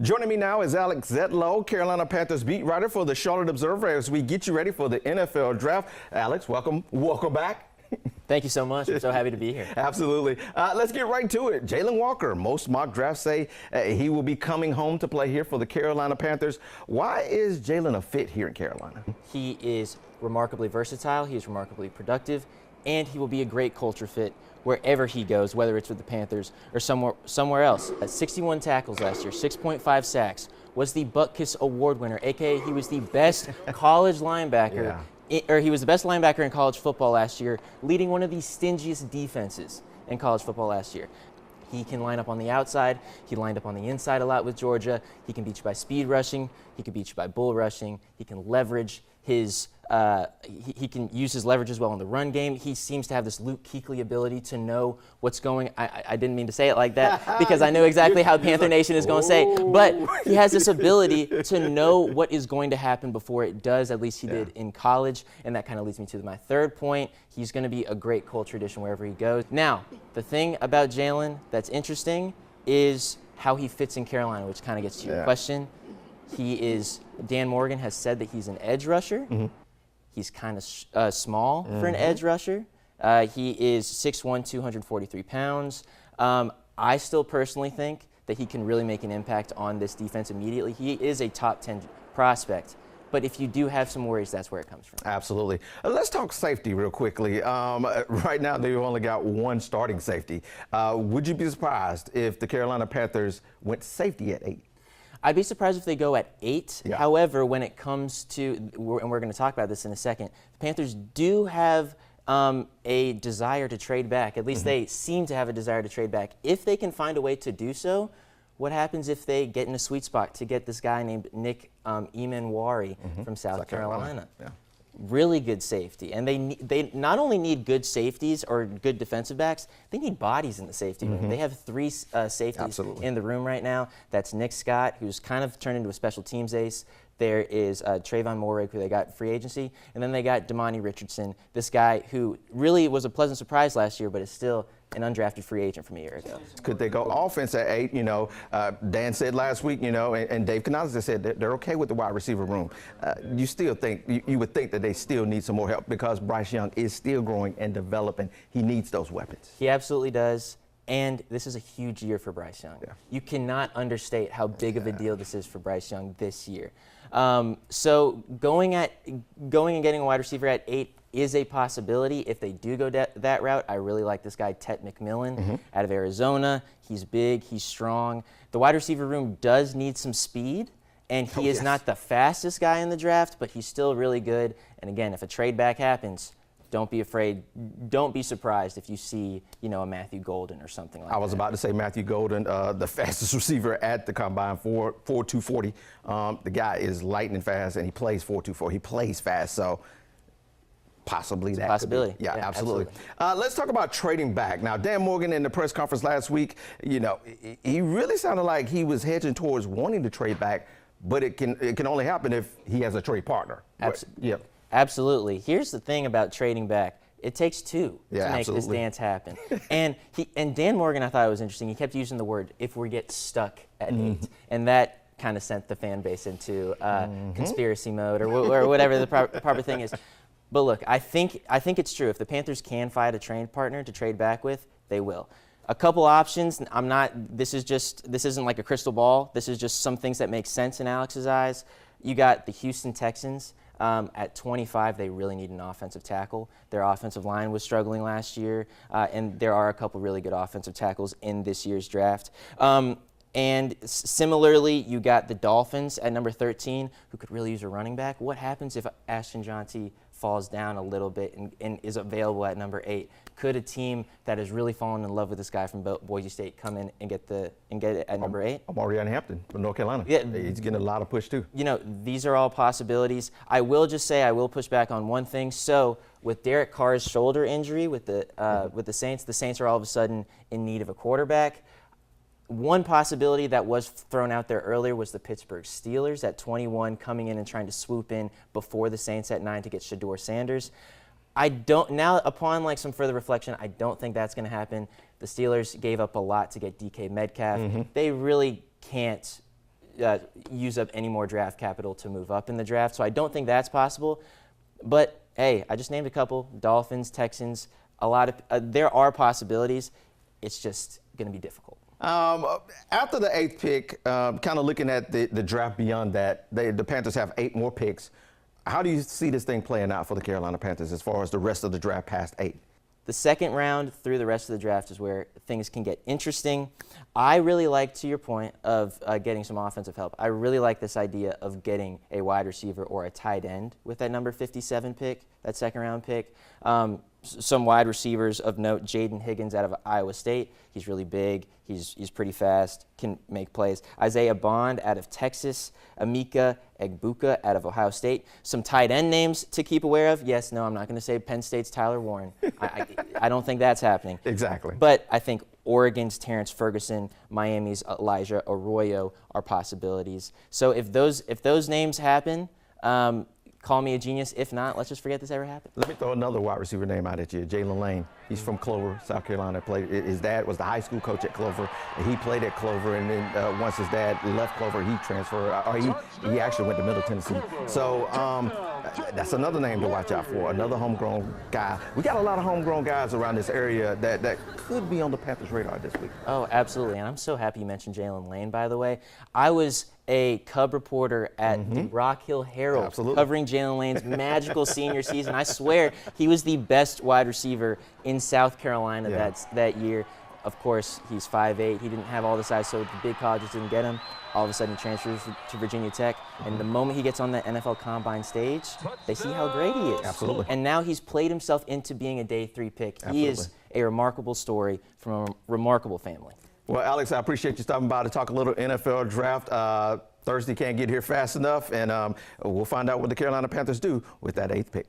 Joining me now is Alex Zietlow, Carolina Panthers beat writer for the Charlotte Observer, as we get you ready for the NFL draft. Alex, welcome back. Thank you so much. I'm so happy to be here. Absolutely. Let's get right to it. Jalen Walker, most mock drafts say he will be coming home to play here for the Carolina Panthers. Why is Jalen a fit here in Carolina? He is remarkably versatile. He is remarkably productive, and he will be a great culture fit wherever he goes, whether it's with the Panthers or somewhere else. 61 tackles last year, 6.5 sacks, was the Butkus Award winner, aka he was the best college linebacker. He was the best linebacker in college football last year, leading one of the stingiest defenses in college football last year. He can line up on the outside. He lined up on the inside a lot with Georgia. He can beat you by speed rushing. He can beat you by bull rushing. He can leverage his he can use his leverage as well in the run game. He seems to have this Luke Kuechly ability to know what's going. I didn't mean to say it like that because I know exactly how Panther Nation is going to say it. But he has this ability to know what is going to happen before it does. At least he did in college. And that kind of leads me to my third point. He's going to be a great culture addition wherever he goes. Now, the thing about Jalen that's interesting is how he fits in Carolina, which kind of gets to your question. Dan Morgan has said that he's an edge rusher. He's kind of small for an edge rusher. He is 6'1", 243 pounds. I still personally think that he can really make an impact on this defense immediately. He is a top 10 prospect. But if you do have some worries, that's where it comes from. Absolutely. Let's talk safety real quickly. Right now, they've only got one starting safety. Would you be surprised if the Carolina Panthers went safety at 8? I'd be surprised if they go at 8. Yeah. However, when it comes to, and we're going to talk about this in a second, the Panthers do have a desire to trade back. At least they seem to have a desire to trade back. If they can find a way to do so, what happens if they get in a sweet spot to get this guy named Nick Emanwari from South Carolina? Yeah. Really good safety. And they not only need good safeties or good defensive backs, they need bodies in the safety room. They have 3 safeties in the room right now. That's Nick Scott, who's kind of turned into a special teams ace. There is Trayvon Moehrig, who they got free agency. And then they got Damani Richardson, this guy who really was a pleasant surprise last year, but is still an undrafted free agent from a year ago. Could they go offense at 8? You know, Dan said last week, you know, and Dave Canales said they're okay with the wide receiver room. You still think, you would think that they still need some more help because Bryce Young is still growing and developing. He needs those weapons. He absolutely does. And this is a huge year for Bryce Young. Yeah. You cannot understate how big of a deal this is for Bryce Young this year. So going and getting a wide receiver at 8 is a possibility. If they do go that route, I really like this guy, Tet McMillan, out of Arizona. He's big, he's strong. The wide receiver room does need some speed, and he is not the fastest guy in the draft, but he's still really good. And again, if a trade back happens, don't be afraid. Don't be surprised if you see, you know, a Matthew Golden or something like that. I was about to say Matthew Golden, the fastest receiver at the combine, 4.240. The guy is lightning fast, and he plays 4.24. He plays fast, so possibly it's a possibility. Yeah, absolutely. Let's talk about trading back. Now, Dan Morgan in the press conference last week, you know, he really sounded like he was hedging towards wanting to trade back, but it can only happen if he has a trade partner. Absolutely. Here's the thing about trading back. It takes 2 to make this dance happen. and Dan Morgan, I thought it was interesting. He kept using the word, if we get stuck at 8. And that kind of sent the fan base into conspiracy mode or whatever the proper thing is. But look, I think it's true. If the Panthers can find a trade partner to trade back with, they will. A couple options. This isn't like a crystal ball. This is just some things that make sense in Alex's eyes. You got the Houston Texans. At 25, they really need an offensive tackle. Their offensive line was struggling last year, and there are a couple really good offensive tackles in this year's draft. And similarly, you got the Dolphins at number 13, who could really use a running back. What happens if Ashton Jonty falls down a little bit and is available at number 8? Could a team that has really fallen in love with this guy from Boise State come in and get it at number 8? Amari Hampton from North Carolina. Yeah, he's getting a lot of push too. You know, these are all possibilities. I will just say I will push back on one thing. So with Derek Carr's shoulder injury with the Saints are all of a sudden in need of a quarterback. One possibility that was thrown out there earlier was the Pittsburgh Steelers at 21 coming in and trying to swoop in before the Saints at 9 to get Shedeur Sanders. Now upon some further reflection, I don't think that's going to happen. The Steelers gave up a lot to get DK Metcalf. They really can't use up any more draft capital to move up in the draft. So I don't think that's possible. But hey, I just named a couple: Dolphins, Texans. A lot of there are possibilities. It's just going to be difficult. After the 8th pick, kind of looking at the draft beyond that, the Panthers have 8 more picks. How do you see this thing playing out for the Carolina Panthers as far as the rest of the draft past 8? The second round through the rest of the draft is where things can get interesting. I really like, to your point of getting some offensive help, I really like this idea of getting a wide receiver or a tight end with that number 57 pick, that second round pick. Some wide receivers of note: Jaden Higgins out of Iowa State. He's really big. He's pretty fast, can make plays. Isaiah Bond out of Texas. Emeka Egbuka out of Ohio State. Some tight end names to keep aware of. Yes, no, I'm not going to say Penn State's Tyler Warren. I don't think that's happening. Exactly. But I think Oregon's Terrence Ferguson, Miami's Elijah Arroyo are possibilities. So if those names happen, call me a genius. If not, let's just forget this ever happened. Let me throw another wide receiver name out at you, Jalen Lane. He's from Clover, South Carolina. His dad was the high school coach at Clover, and he played at Clover. And then once his dad left Clover, he transferred, or he actually went to Middle Tennessee. So that's another name to watch out for, another homegrown guy. We got a lot of homegrown guys around this area that could be on the Panthers' radar this week. Oh, absolutely. And I'm so happy you mentioned Jalen Lane, by the way. I was a Cub reporter at the Rock Hill Herald, covering Jalen Lane's magical senior season. I swear he was the best wide receiver in South Carolina that year. Of course, he's 5'8". He didn't have all the size, so the big colleges didn't get him. All of a sudden, he transfers to Virginia Tech, and the moment he gets on the NFL Combine stage, they see how great he is. Absolutely. And now he's played himself into being a day 3 pick. Absolutely. He is a remarkable story from a remarkable family. Well, Alex, I appreciate you stopping by to talk a little NFL draft. Thursday can't get here fast enough, and we'll find out what the Carolina Panthers do with that 8th pick.